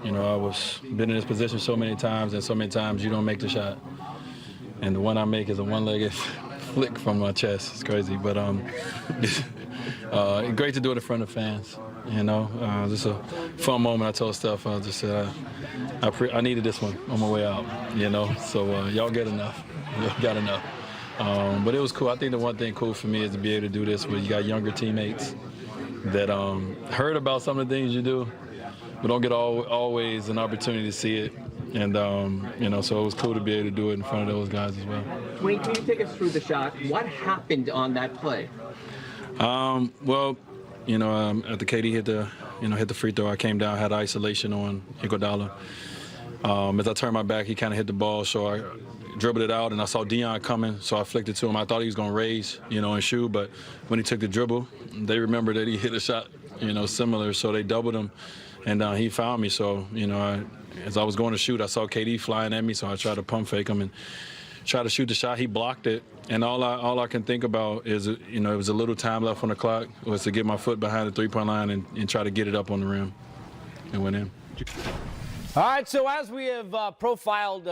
You know, I was been in this position so many times, and so many times you don't make the shot. And the one I make is a one-legged flick from my chest. It's crazy, but great to do it in front of fans. You know, just a fun moment. I told Steph, I just said I needed this one on my way out. You know, so y'all get enough. Y'all got enough. But it was cool. I think the one thing cool for me is to be able to do this where you got younger teammates that heard about some of the things you do, but don't get always an opportunity to see it. And, you know, so it was cool to be able to do it in front of those guys as well. Dwyane, can you take us through the shot? What happened on that play? Well, you know, after KD hit the free throw, I came down, had isolation on Iguodala. As I turned my back, he kind of hit the ball, so I dribbled it out, and I saw Dwyane coming, so I flicked it to him. I thought he was going to raise, you know, and shoot, but when he took the dribble, they remembered that he hit a shot, you know, similar, so they doubled him, and he found me. So, you know, as I was going to shoot, I saw KD flying at me, so I tried to pump fake him and try to shoot the shot. He blocked it, and all I can think about is, you know, it was a little time left on the clock, was to get my foot behind the three-point line and try to get it up on the rim, and went in. All right, so as we have profiled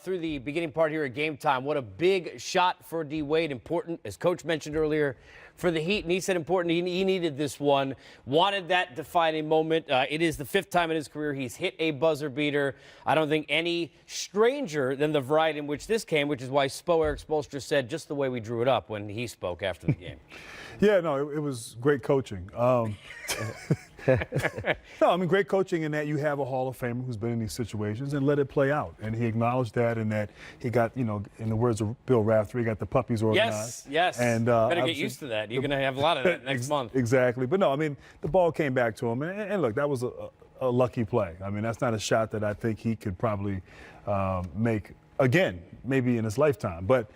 through the beginning part here at Game Time, what a big shot for D. Wade. Important, as Coach mentioned earlier, for the Heat, and he said important. He needed this one, wanted that defining moment. It is the 5th time in his career he's hit a buzzer beater. I don't think any stranger than the variety in which this came, which is why Eric Spoelstra said just the way we drew it up when he spoke after the game. Yeah, no, it was great coaching. No, I mean, great coaching in that you have a Hall of Famer who's been in these situations and let it play out. And he acknowledged that, and that he got, you know, in the words of Bill Raftery, he got the puppies organized. Yes. And better get used to that. You're going to have a lot of that next month. Exactly. But no, I mean, the ball came back to him. And look, that was a lucky play. I mean, that's not a shot that I think he could probably make again, maybe in his lifetime. But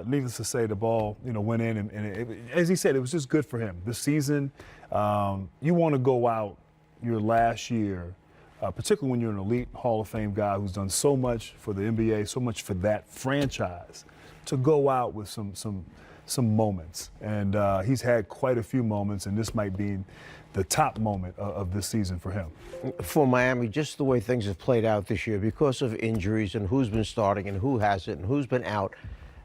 needless to say, the ball, you know, went in, and as he said, it was just good for him. This season, you want to go out your last year, particularly when you're an elite Hall of Fame guy who's done so much for the NBA, so much for that franchise, to go out with some moments. And he's had quite a few moments, and this might be the top moment of this season for him. For Miami, just the way things have played out this year because of injuries and who's been starting and who hasn't and who's been out.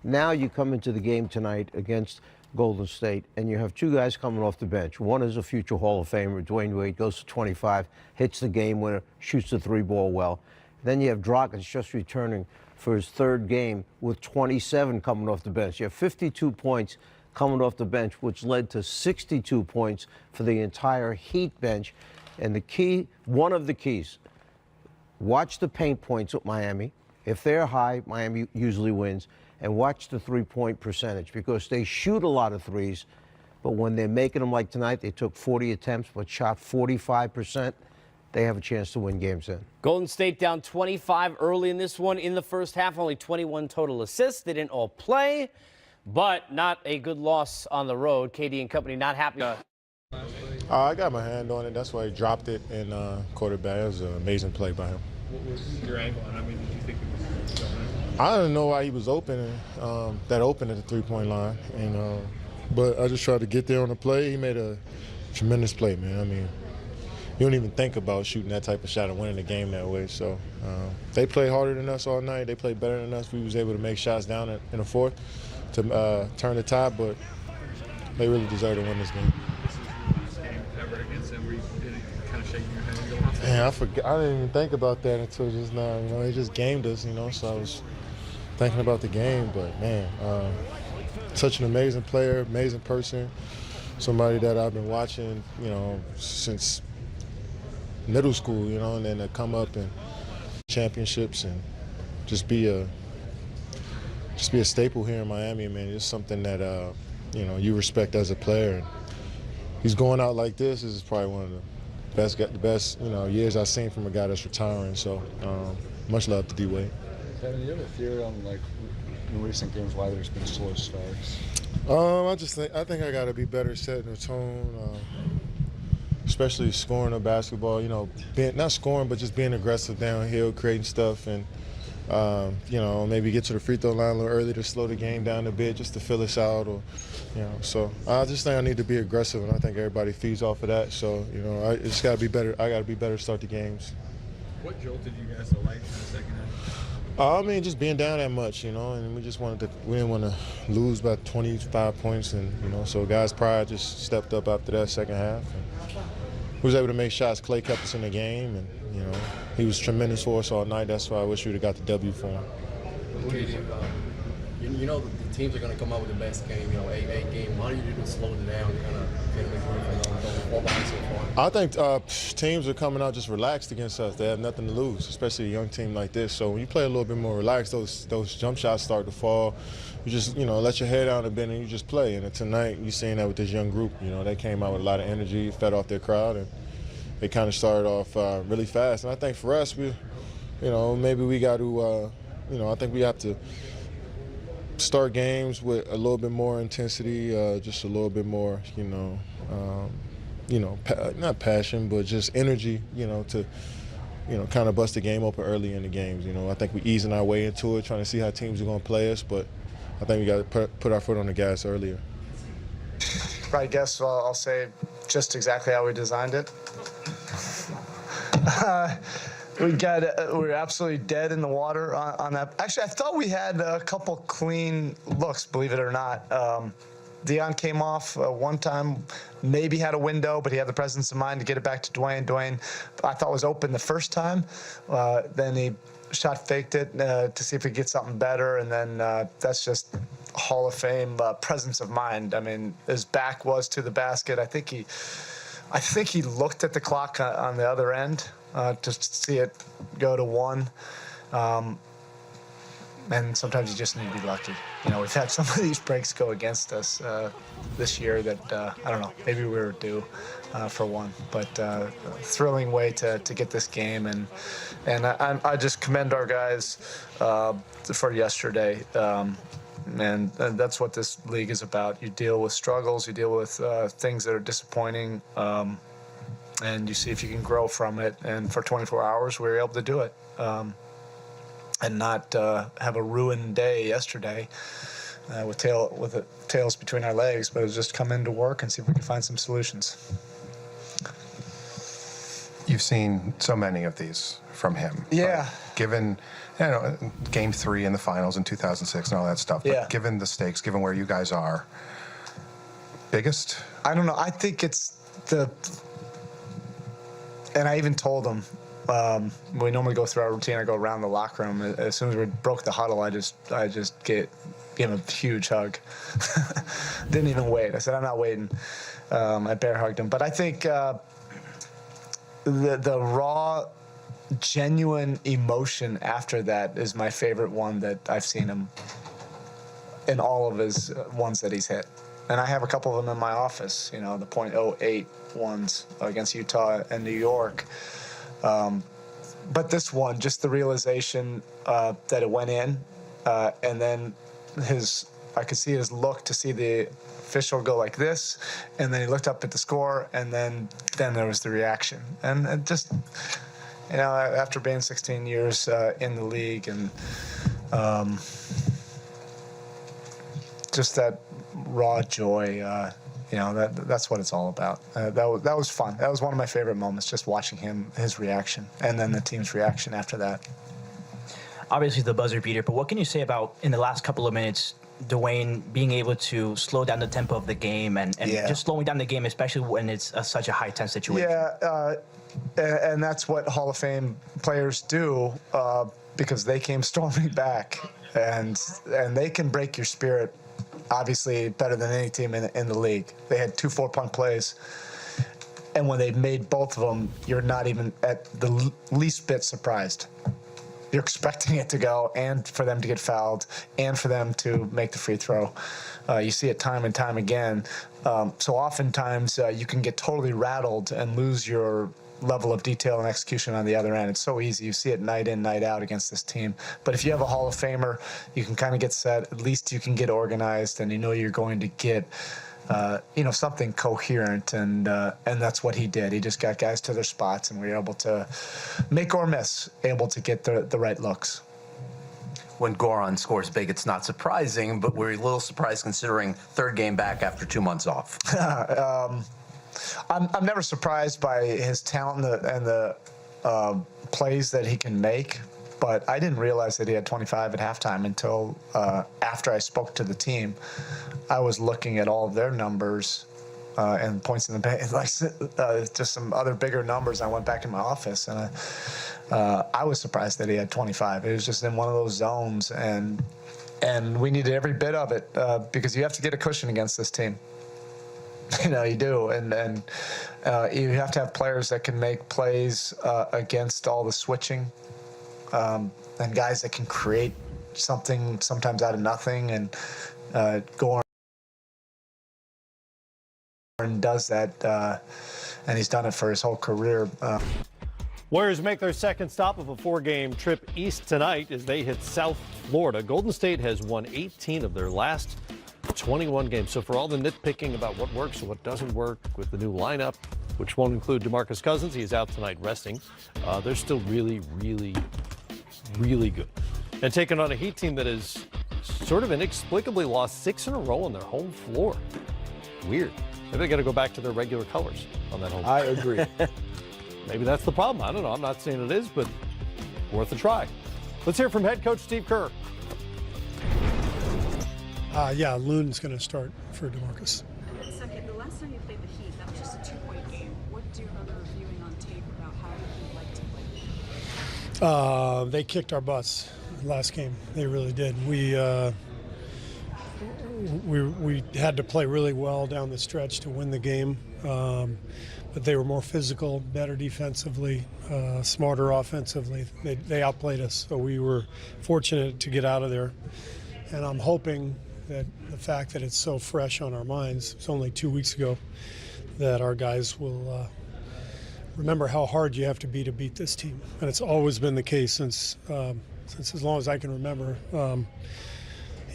Now you come into the game tonight against Golden State, and you have two guys coming off the bench. One is a future Hall of Famer, Dwyane Wade, goes to 25, hits the game winner, shoots the 3-ball well. Then you have Dragic just returning for his 3rd game with 27 coming off the bench. You have 52 points coming off the bench, which led to 62 points for the entire Heat bench. And the key, one of the keys, watch the paint points with Miami. If they're high, Miami usually wins. And watch the 3-point percentage, because they shoot a lot of threes, but when they're making them like tonight, they took 40 attempts but shot 45%, they have a chance to win games then. Golden State down 25 early in this one. In the first half, only 21 total assists. They didn't all play, but not a good loss on the road. KD and company not happy. I got my hand on it. That's why he dropped it and quarterback. It was an amazing play by him. What was your angle on it? I mean, did you think it was going in? I don't know why he was open, that open at the 3-point line. And, but I just tried to get there on the play. He made a tremendous play, man. I mean, you don't even think about shooting that type of shot and winning the game that way. So they played harder than us all night. They played better than us. We was able to make shots down in the 4th to turn the tide, but they really deserve to win this game. Ever against them, where you kind of shaking your head and going, Man, I forgot. I didn't even think about that until just now. You know, they just gamed us. You know, so I was thinking about the game. But man, such an amazing player, amazing person, somebody that I've been watching, you know, since middle school. You know, and then to come up and championships and just be a staple here in Miami. Man, it's something that you know, you respect as a player. And he's going out like this. This is probably one of the best you know, years I've seen from a guy that's retiring. So much love to D. Wade. Kevin, do you have a theory on, like, in recent games why there's been slow starts? I think I got to be better setting the tone, especially scoring the basketball. You know, not scoring, but just being aggressive downhill, creating stuff, and you know, maybe get to the free throw line a little early to slow the game down a bit, just to fill us out, or you know. So I just think I need to be aggressive, and I think everybody feeds off of that. So you know, it's got to be better. I got to be better to start the games. What jolted you guys to life in the second half? I mean, just being down that much, you know, and we didn't want to lose by 25 points, and you know, so guys' pride just stepped up after that second half. And we was able to make shots. Clay kept us in the game, and you know, he was tremendous for us all night. That's why I wish we would have got the W for him. Katie, you know the teams are going to come up with the best game, you know, a game. How do you do to slow it down and kind of get them fall behind so far? I think teams are coming out just relaxed against us. They have nothing to lose, especially a young team like this. So when you play a little bit more relaxed, those jump shots start to fall. You just, you know, let your head down a bit and you just play. And tonight you're seeing that with this young group. You know, they came out with a lot of energy, fed off their crowd, and they kind of started off really fast. And I think for us, you know, maybe we got to, you know, I think we have to start games with a little bit more intensity, just a little bit more, not passion, but just energy, you know, to, you know, kind of bust the game open early in the games. You know, I think we're easing our way into it, trying to see how teams are going to play us, but I think we got to put our foot on the gas earlier. I guess I'll say just exactly how we designed it. We're absolutely dead in the water on that. Actually, I thought we had a couple clean looks, believe it or not. Dwyane came off one time, maybe had a window, but he had the presence of mind to get it back to Dwyane. Dwyane, I thought, was open the first time. Then he faked it to see if he could get something better, and then that's just Hall of Fame presence of mind. I mean, his back was to the basket. I think he looked at the clock on the other end to see it go to one. And sometimes you just need to be lucky. You know, we've had some of these breaks go against us this year that, I don't know, maybe we were due for one. But thrilling way to get this game. And I just commend our guys for yesterday. And that's what this league is about. You deal with struggles, you deal with things that are disappointing, and you see if you can grow from it. And for 24 hours, we were able to do it. And not have a ruined day yesterday with the tails between our legs, but it was just come into work and see if we can find some solutions. You've seen so many of these from him. Yeah. Given, you know, Game 3 in the finals in 2006 and all that stuff, but yeah. Given the stakes, given where you guys are, biggest? I don't know. I think it's and I even told him, we normally go through our routine. I go around the locker room. As soon as we broke the huddle, I just gave him a huge hug. Didn't even wait. I said, I'm not waiting. I bear hugged him. But I think the raw, genuine emotion after that is my favorite one that I've seen him in all of his ones that he's hit. And I have a couple of them in my office, you know, the .08 ones against Utah and New York. But this one, just the realization that it went in, and then I could see his look to see the official go like this, and then he looked up at the score, and then there was the reaction. And just, you know, after being 16 years in the league, and just that raw joy, you know, that's what it's all about. That was fun. That was one of my favorite moments, just watching his reaction, and then the team's reaction after that. Obviously the buzzer beater, but what can you say about, in the last couple of minutes, Dwyane being able to slow down the tempo of the game and yeah. just slowing down the game, especially when it's such a high-tense situation? Yeah, and that's what Hall of Fame players do, because they came storming back, and they can break your spirit. Obviously better than any team in the league. They had 2 4-point plays, and when they made both of them, you're not even at the least bit surprised. You're expecting it to go, and for them to get fouled, and for them to make the free throw. You see it time and time again. So oftentimes you can get totally rattled and lose your level of detail and execution on the other end. It's so easy. You see it night in, night out against this team. But if you have a Hall of Famer, you can kind of get set. At least you can get organized, and you know you're going to get, you know, something coherent. And that's what he did. He just got guys to their spots, and we were able to make or miss, able to get the right looks. When Goran scores big, it's not surprising, but we're a little surprised considering third game back after 2 months off. I'm never surprised by his talent and the plays that he can make, but I didn't realize that he had 25 at halftime until after I spoke to the team. I was looking at all of their numbers and points in the paint, like just some other bigger numbers. I went back in my office and I was surprised that he had 25. It was just in one of those zones, and we needed every bit of it because you have to get a cushion against this team. You know, you do, and you have to have players that can make plays against all the switching, and guys that can create something sometimes out of nothing. And Goran does that, and he's done it for his whole career. Warriors make their second stop of a 4-game trip east tonight as they hit South Florida. Golden State has won 18 of their last 21 games. So for all the nitpicking about what works and what doesn't work with the new lineup, which won't include DeMarcus Cousins, he is out tonight resting, they're still really, really, really good. And taking on a Heat team that has sort of inexplicably lost 6 in a row on their home floor. Weird. Maybe they got to go back to their regular colors on that home floor. I agree. Maybe that's the problem. I don't know. I'm not saying it is, but worth a try. Let's hear from head coach Steve Kerr. Yeah, Loon's going to start for DeMarcus. Second, the last time you played the Heat, that was just a 2-point game. What do you remember reviewing on tape about how you like to play? They kicked our butts last game. They really did. We had to play really well down the stretch to win the game, but they were more physical, better defensively, smarter offensively. They outplayed us, so we were fortunate to get out of there. And I'm hoping that the fact that it's so fresh on our minds, it's only 2 weeks ago, that our guys will remember how hard you have to beat this team. And it's always been the case since as long as I can remember.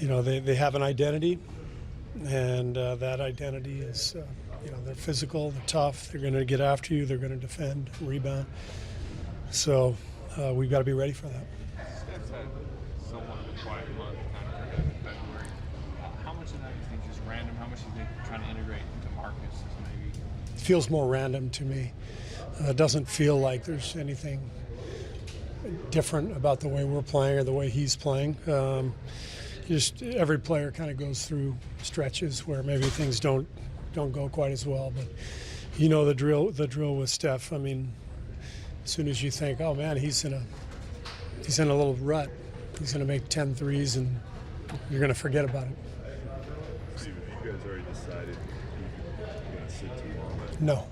You know, they have an identity, and that identity is, you know, they're physical, they're tough, they're going to get after you, they're going to defend, rebound. So we've got to be ready for that. Somewhat of a quiet month, kind of in February. How much of that do you think is just random? How much do you think trying to integrate into Marcus maybe? It feels more random to me. It doesn't feel like there's anything different about the way we're playing or the way he's playing. Just every player kind of goes through stretches where maybe things don't go quite as well. But you know the drill with Steph. I mean, as soon as you think, oh man, he's in a little rut, he's going to make 10 threes, and you're going to forget about it. Steve, have you guys already decided you're going to sit tomorrow?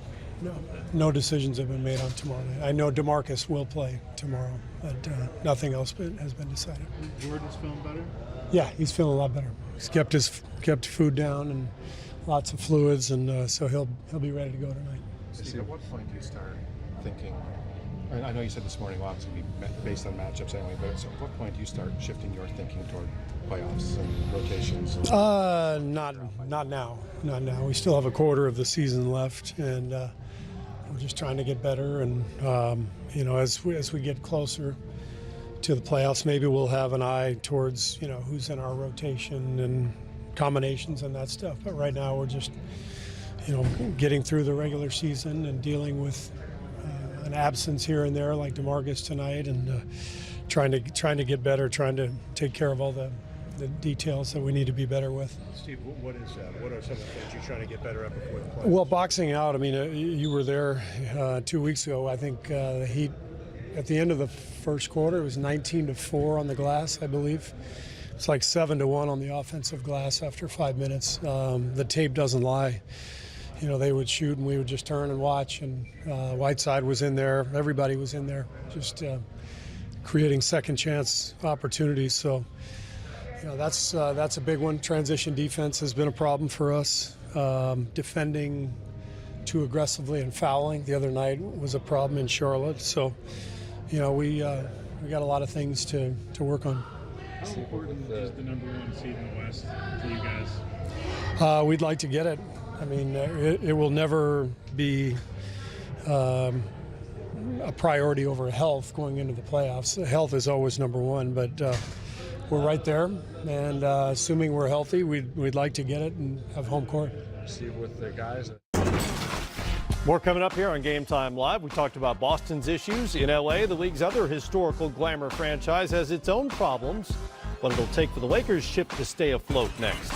No decisions have been made on tomorrow night. I know DeMarcus will play tomorrow, but nothing else has been decided. Jordan's feeling better? Yeah, he's feeling a lot better. He's kept food down and lots of fluids, and so he'll be ready to go tonight. Steve, at what point do you start thinking? I know you said this morning, well, obviously, based on matchups anyway, but so at what point do you start shifting your thinking toward playoffs and rotations? Not now. We still have a quarter of the season left, and we're just trying to get better. And you know, as we get closer to the playoffs, maybe we'll have an eye towards, you know, who's in our rotation and combinations and that stuff. But right now, we're just, you know, getting through the regular season and dealing with an absence here and there, like DeMarcus tonight, and trying to get better, trying to take care of all the details that we need to be better with. Steve, what is that? What are some of the things you're trying to get better at before the playoffs? Well, boxing out. I mean, you were there 2 weeks ago. I think the Heat, at the end of the first quarter, it was 19-4 on the glass, I believe. It's like 7-1 on the offensive glass after 5 minutes. The tape doesn't lie. You know, they would shoot and we would just turn and watch, and Whiteside was in there. Everybody was in there, just creating second chance opportunities. So, you know, that's a big one. Transition defense has been a problem for us. Defending too aggressively and fouling the other night was a problem in Charlotte. So, you know, we got a lot of things to work on. How important is the #1 seed in the West for you guys? We'd like to get it. I mean, it will never be a priority over health going into the playoffs. Health is always #1, but we're right there. And assuming we're healthy, we'd like to get it and have home court. Steve, with the guys. More coming up here on Game Time Live. We talked about Boston's issues. In LA, the league's other historical glamour franchise has its own problems. What it'll take for the Lakers ship to stay afloat next.